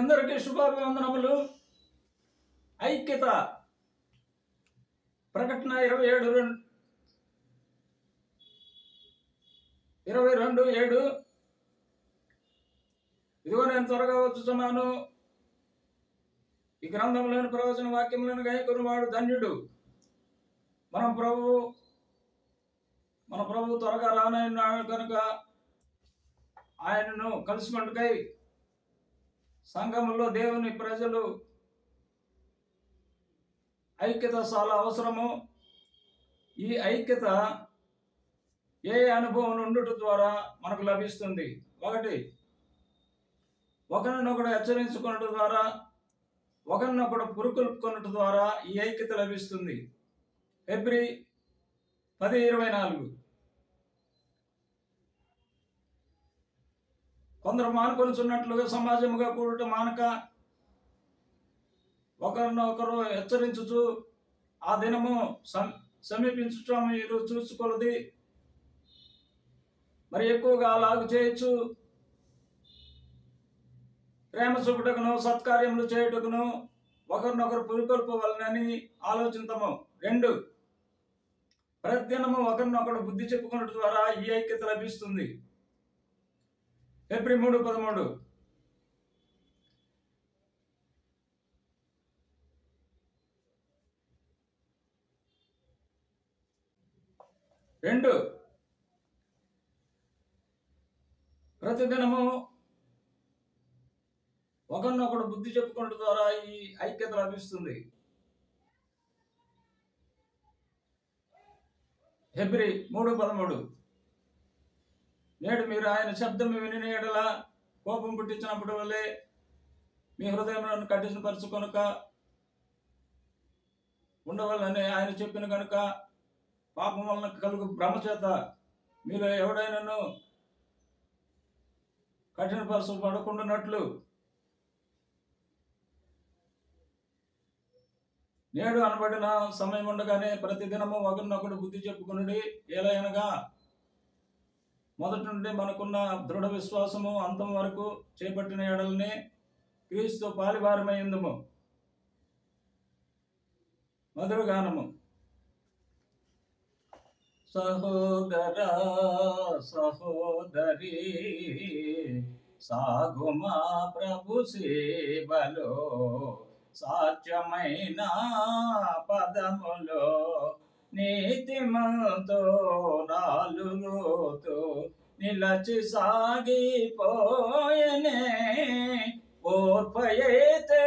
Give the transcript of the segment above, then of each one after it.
మీ అందరికీ శుభాభివందనములు. ఐక్యత ప్రకటన 22:7 ఇదిగో నేను త్వరగా వచ్చుచున్నాను. ఈ గ్రంథంలోని ప్రవచన వాక్యములను గైకొనువాడు ధన్యుడు. మన ప్రభు త్వరగా రానున్నాడు కనుక ఆయనను కలుసుకుంటుకై సంఘములో దేవుని ప్రజలు ఐక్యత చాలా అవసరము. ఈ ఐక్యత ఏ అనుభవం ఉండుట ద్వారా మనకు లభిస్తుంది? ఒకటి, ఒకరినొకడు హెచ్చరించుకున్నట ద్వారా, ఒకరినొకడు పురుకొల్పుకున్నట ద్వారా ఈ ఐక్యత లభిస్తుంది. ఫిబ్రవరి 10:24 కొందరు మానుకొనుచున్నట్లుగా సమాజముగా కూడుట మానక ఒకరినొకరు హెచ్చరించుచు ఆ దినము సమీపించటం మీరు చూసుకొలది. మరి ఎక్కువగా అలాగ చేయొచ్చు. ప్రేమ చూపుటకును సత్కార్యములు చేయుటకును ఒకరినొకరు పురుకొల్పవలనని ఆలోచించము. 2, ప్రతిదినము ఒకరినొకరు బుద్ధి చెప్పుకున్నట్టు ద్వారా ఈ ఐక్యత లభిస్తుంది. ఫిబ్రవరి 3:13 2, ప్రతిదినము ఒకరినొకడు బుద్ధి చెప్పుకున్నట్టు ద్వారా ఈ ఐక్యత లభిస్తుంది. ఫిబ్రవరి 3:13 నేడు మీరు ఆయన శబ్దము విని ఎడల కోపం పుట్టించినప్పుడు వల్లే మీ హృదయములను కఠినపరచుకొనక ఉండవాలని ఆయన చెప్పిన కనుక పాపం వలన కలుగు భ్రమ చేత మీరు ఎవడైనాను కఠినపరచబడకుండానట్లు నేడు అనబడిన సమయం ఉండగానే ప్రతిదినము ఒకరినొకడు బుద్ధి చెప్పుకునుడి. ఏలయనగా మొదటి నుండి మనకున్న దృఢ విశ్వాసము అంతం వరకు చేపట్టిన ఎడలనే క్రీస్తు పాలివారమైందుము. మధురగానము. సహోదరా సహోదరి సాగుమా ప్రభు సేవలో, సాధ్యమైన పదములో నీతిమంతో నాలుగుతో నిలచి సాగిపోయనే. ఓర్పయైతే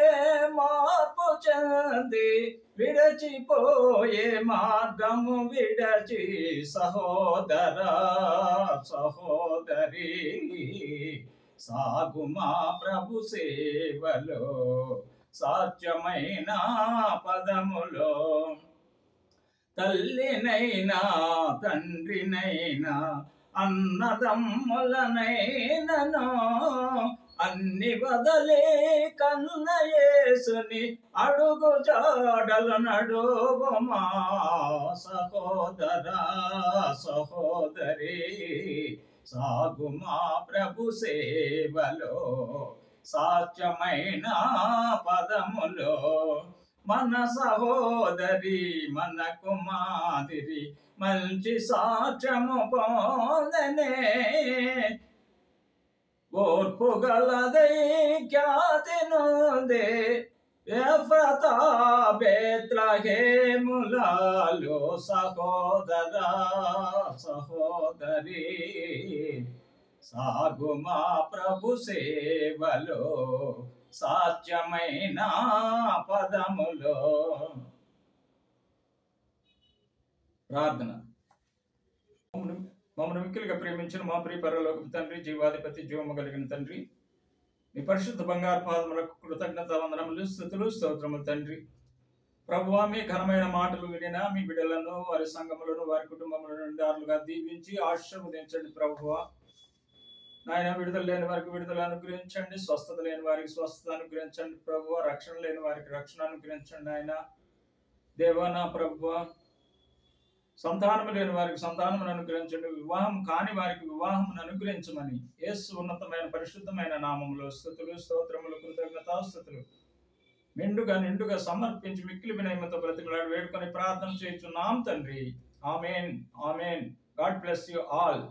మార్పు చెంది విడచిపోయే మార్గము విడచి, సహోదరా సహోదరి సాగుమా ప్రభు సేవలో, సాధ్యమైన పదములో. తల్లినైనా తండ్రినైనా అన్నదమ్ములనైనను అన్ని వదలే కన్న యేసుని అడుగు జాడలు నడువుమా. సహోదరా సహోదరి సాగుమా ప్రభు సేవలో, సాధ్యమైన పదములో. మన సహోదరి మన కుమారి మంచి సాక్ష్యము పొందనే. ఓర్పు గలదై ఖ్యాతి నొందే ఎఫ్రాతా బేత్లెహేములలో. సహోదరా సహోదరి సాగుమా ప్రభు సేవలో, సాధ్యమైన పదములో. ప్రార్థన. మమ్మల్ని మిక్కిలిగా ప్రేమించిన మా ప్రియ పరలోకపు తండ్రి, జీవాధిపతి, జీవము కలిగిన తండ్రి, మీ పరిశుద్ధ బంగారు పాదములకు కృతజ్ఞత వందనములు, స్తుతులు, స్తోత్రములు తండ్రి. ప్రభువా, మీ ఘనమైన మాటలు వినిన మీ బిడ్డలను, వారి సంఘములను, వారి కుటుంబములను నిండారులుగా దీవించి ఆశీర్వదించండి. ప్రభువా నాయన, విడుదల లేని వారికి విడుదల అనుగ్రహించండి, స్వస్థత లేని వారికి స్వస్థత అనుగ్రహించండి. ప్రభువా, రక్షణ లేని వారికి రక్షణ అనుగ్రహించండి. ఆయన దేవా, నా ప్రభువా, సంతానము లేని వారికి సంతానమును అనుగ్రహించండి, వివాహం కాని వారికి వివాహమును అనుగ్రహించమని యేసు ఉన్నతమైన పరిశుద్ధమైన నామములో స్తుతులు స్తోత్రములు కృతజ్ఞతాస్తుతులు నిండుగా నిండుగా సమర్పించి మిక్కిలి వినయముతో బ్రతిమలాడి వేడుకొని ప్రార్థన చేయుచున్నాం తండ్రి. ఆమేన్ ఆమేన్. God bless you all.